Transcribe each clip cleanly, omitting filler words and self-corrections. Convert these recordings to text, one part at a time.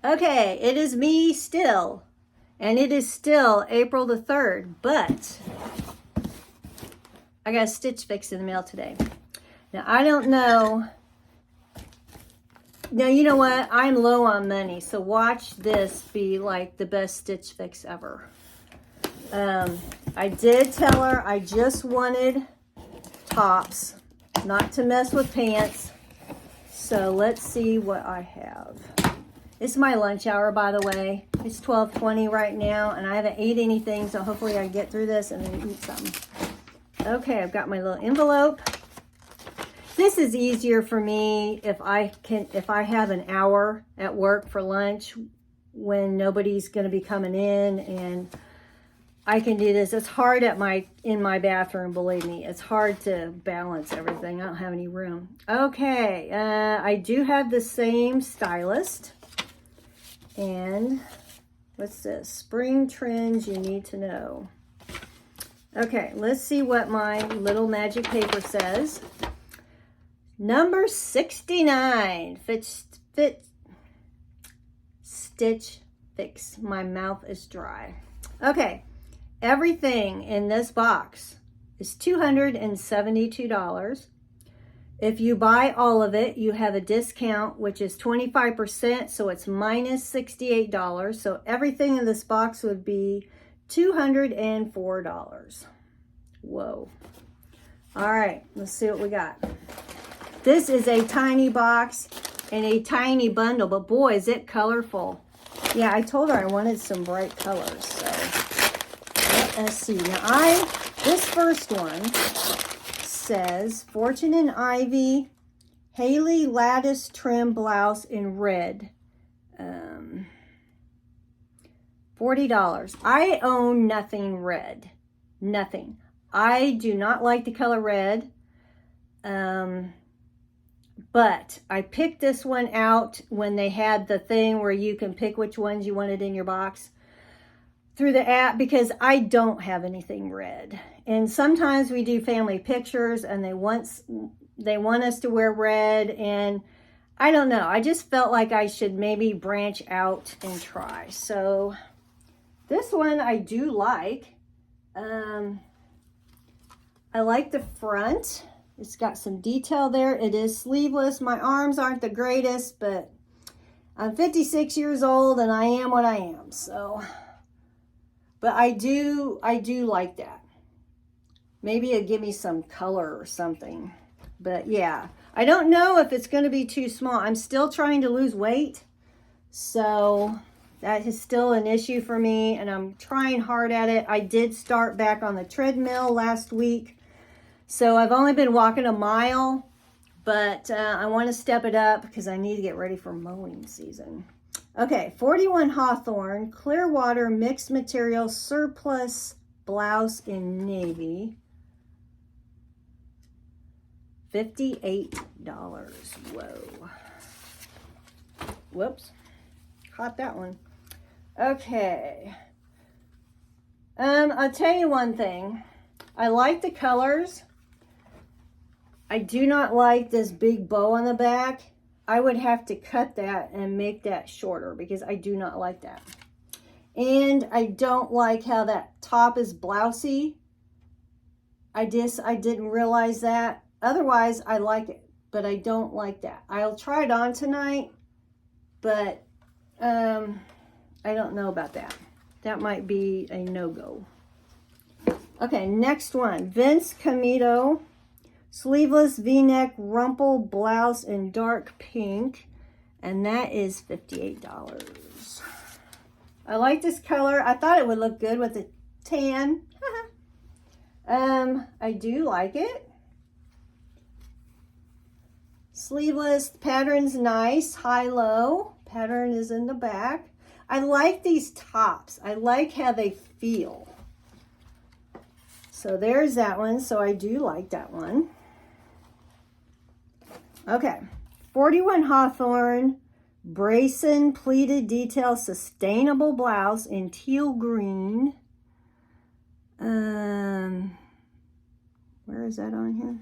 Okay, it is me still, and it is still April the 3rd, but I got a Stitch Fix in the mail today. Now, I don't know. Now, you know what? I'm low on money, so watch this be like the best Stitch Fix ever. I did tell her I just wanted tops, not to mess with pants. So let's see what I have. It's my lunch hour, by the way. It's 12:20 right now, and I haven't ate anything, so hopefully I get through this and then eat something. Okay, I've got my little envelope. This is easier for me if I have an hour at work for lunch when nobody's going to be coming in, and I can do this. It's hard in my bathroom, believe me. It's hard to balance everything. I don't have any room. Okay, I do have the same stylist. And what's this? Spring trends you need to know. Okay, let's see what my little magic paper says. Number 69, Stitch Fix. My mouth is dry. Okay, everything in this box is $272. If you buy all of it, you have a discount, which is 25%, so it's minus $68. So everything in this box would be $204. Whoa. All right, let's see what we got. This is a tiny box and a tiny bundle, but boy, is it colorful. Yeah, I told her I wanted some bright colors, so let's see. Now, this first one says Fortune and Ivy Haley lattice trim blouse in red, $40. I own nothing red, nothing. I do not like the color red, but I picked this one out when they had the thing where you can pick which ones you wanted in your box through the app, because I don't have anything red. And sometimes we do family pictures and they want us to wear red, and I don't know. I just felt like I should maybe branch out and try. So this one I do like. I like the front. It's got some detail there. It is sleeveless. My arms aren't the greatest, but I'm 56 years old and I am what I am. So, but I do like that. Maybe it'll give me some color or something. But yeah, I don't know if it's going to be too small. I'm still trying to lose weight. So that is still an issue for me, and I'm trying hard at it. I did start back on the treadmill last week. So I've only been walking a mile, but I want to step it up because I need to get ready for mowing season. Okay, 41 Hawthorne, Clearwater mixed material surplus blouse in navy. $58. Whoa. Whoops. Caught that one. Okay. I'll tell you one thing. I like the colors. I do not like this big bow on the back. I would have to cut that and make that shorter because I do not like that. And I don't like how that top is blousy. I didn't realize that. Otherwise, I like it, but I don't like that. I'll try it on tonight, but I don't know about that. That might be a no-go. Okay, next one. Vince Camuto, sleeveless V-neck rumple blouse in dark pink, and that is $58. I like this color. I thought it would look good with the tan. I do like it. Sleeveless, pattern's nice, high-low. Pattern is in the back. I like these tops. I like how they feel. So there's that one. So I do like that one. Okay. 41 Hawthorne, Brayson pleated detail sustainable blouse in teal green. Where is that on here?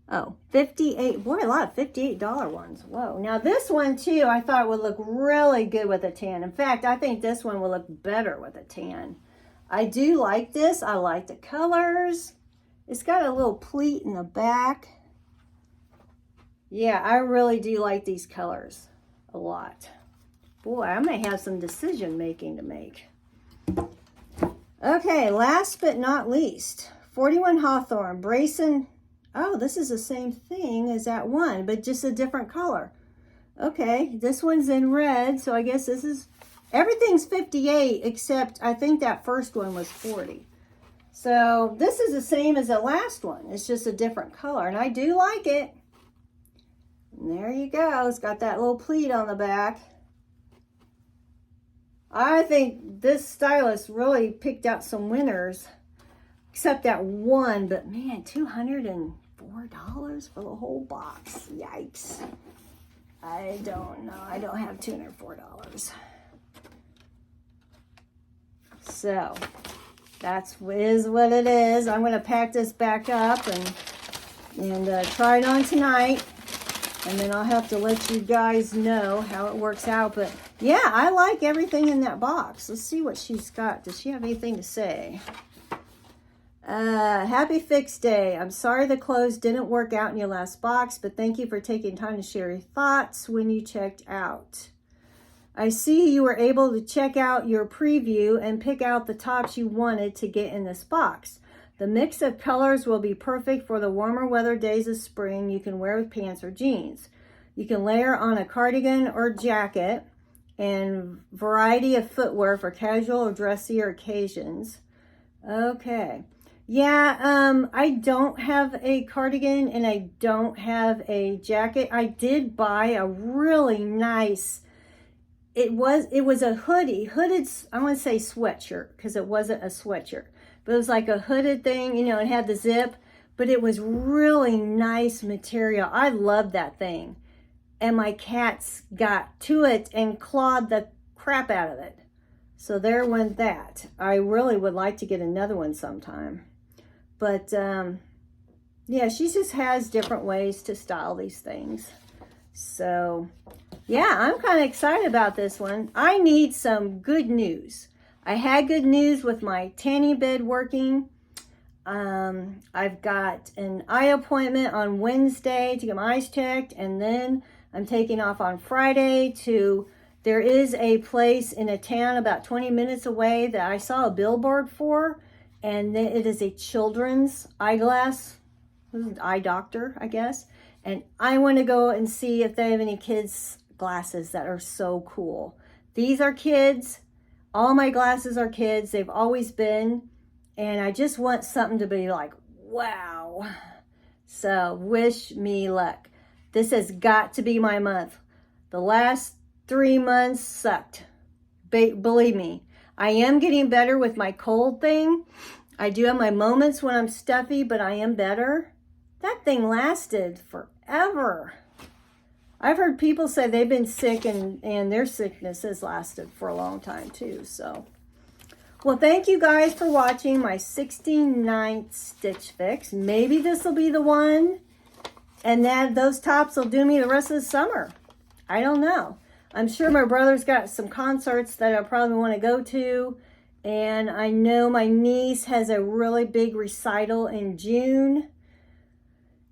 Oh, 58. Boy, a lot of $58 ones. Whoa. Now this one too, I thought would look really good with a tan. In fact, I think this one will look better with a tan. I do like this. I like the colors. It's got a little pleat in the back. Yeah, I really do like these colors a lot. Boy, I may have some decision making to make. Okay, last but not least, 41 Hawthorne, Brayson. Oh, this is the same thing as that one, but just a different color. Okay, this one's in red, so I guess this is, everything's 58, except I think that first one was 40. So this is the same as the last one. It's just a different color, and I do like it. And there you go. It's got that little pleat on the back. I think this stylist really picked out some winners, except that one, but man, $204 for the whole box. Yikes. I don't know. I don't have $204. So is what it is. I'm going to pack this back up and try it on tonight. And then I'll have to let you guys know how it works out. But yeah, I like everything in that box. Let's see what she's got. Does she have anything to say? Happy Fix Day. I'm sorry the clothes didn't work out in your last box, but thank you for taking time to share your thoughts when you checked out. I see you were able to check out your preview and pick out the tops you wanted to get in this box. The mix of colors will be perfect for the warmer weather days of spring. You can wear with pants or jeans. You can layer on a cardigan or jacket and variety of footwear for casual or dressier occasions. Okay. Yeah, I don't have a cardigan and I don't have a jacket. I did buy a really nice, it was a hooded, I want to say sweatshirt, because it wasn't a sweatshirt. But it was like a hooded thing, you know, it had the zip, but it was really nice material. I loved that thing. And my cats got to it and clawed the crap out of it. So there went that. I really would like to get another one sometime. But yeah, she just has different ways to style these things. So yeah, I'm kind of excited about this one. I need some good news. I had good news with my tanning bed working. I've got an eye appointment on Wednesday to get my eyes checked, and then I'm taking off on Friday there is a place in a town about 20 minutes away that I saw a billboard for, and it is a children's eyeglass, eye doctor, I guess. And I want to go and see if they have any kids' glasses that are so cool. These are kids. All my glasses are kids. They've always been. And I just want something to be like, wow. So wish me luck. This has got to be my month. The last 3 months sucked. Believe me. I am getting better with my cold thing. I do have my moments when I'm stuffy, but I am better. That thing lasted forever. I've heard people say they've been sick and their sickness has lasted for a long time too. So, well, thank you guys for watching my 69th Stitch Fix. Maybe this will be the one, and then those tops will do me the rest of the summer. I don't know. I'm sure my brother's got some concerts that I probably want to go to. And I know my niece has a really big recital in June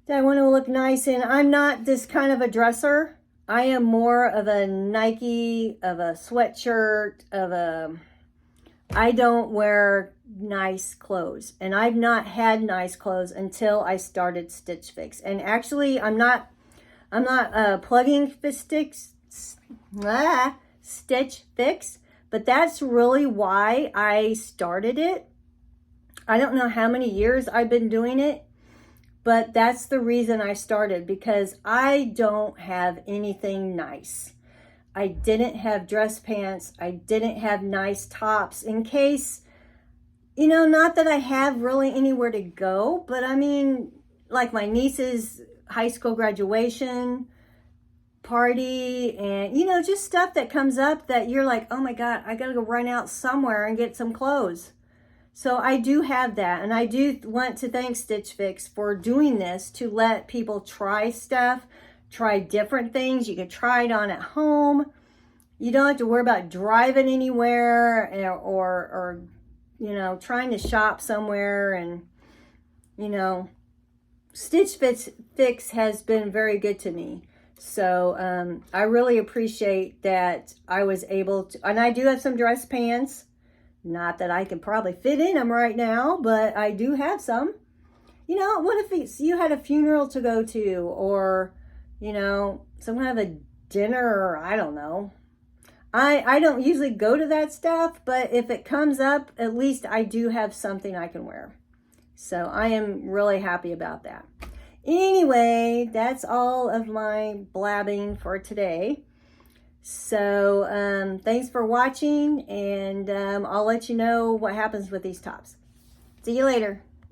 that I want to look nice in. I'm not this kind of a dresser. I am more of a Nike, of a sweatshirt, I don't wear nice clothes. And I've not had nice clothes until I started Stitch Fix. And actually, I'm not plugging Stitch Fix, but that's really why I started it. I don't know how many years I've been doing it, but that's the reason I started, because I don't have anything nice. I didn't have dress pants. I didn't have nice tops in case, you know, not that I have really anywhere to go, but I mean, like my niece's high school graduation party, and you know, just stuff that comes up that you're like, oh my God, I gotta go run out somewhere and get some clothes. So I do have that, and I do want to thank Stitch Fix for doing this to let people try stuff, try different things. You can try it on at home. You don't have to worry about driving anywhere or you know, trying to shop somewhere. And, you know, Stitch Fix has been very good to me. So I really appreciate that I was able to, and I do have some dress pants. Not that I can probably fit in them right now, but I do have some. You know, what if you had a funeral to go to, or, you know, some kind of a dinner, or I don't know. I don't usually go to that stuff, but if it comes up, at least I do have something I can wear. So I am really happy about that. Anyway, that's all of my blabbing for today. So thanks for watching, and I'll let you know what happens with these tops. See you later.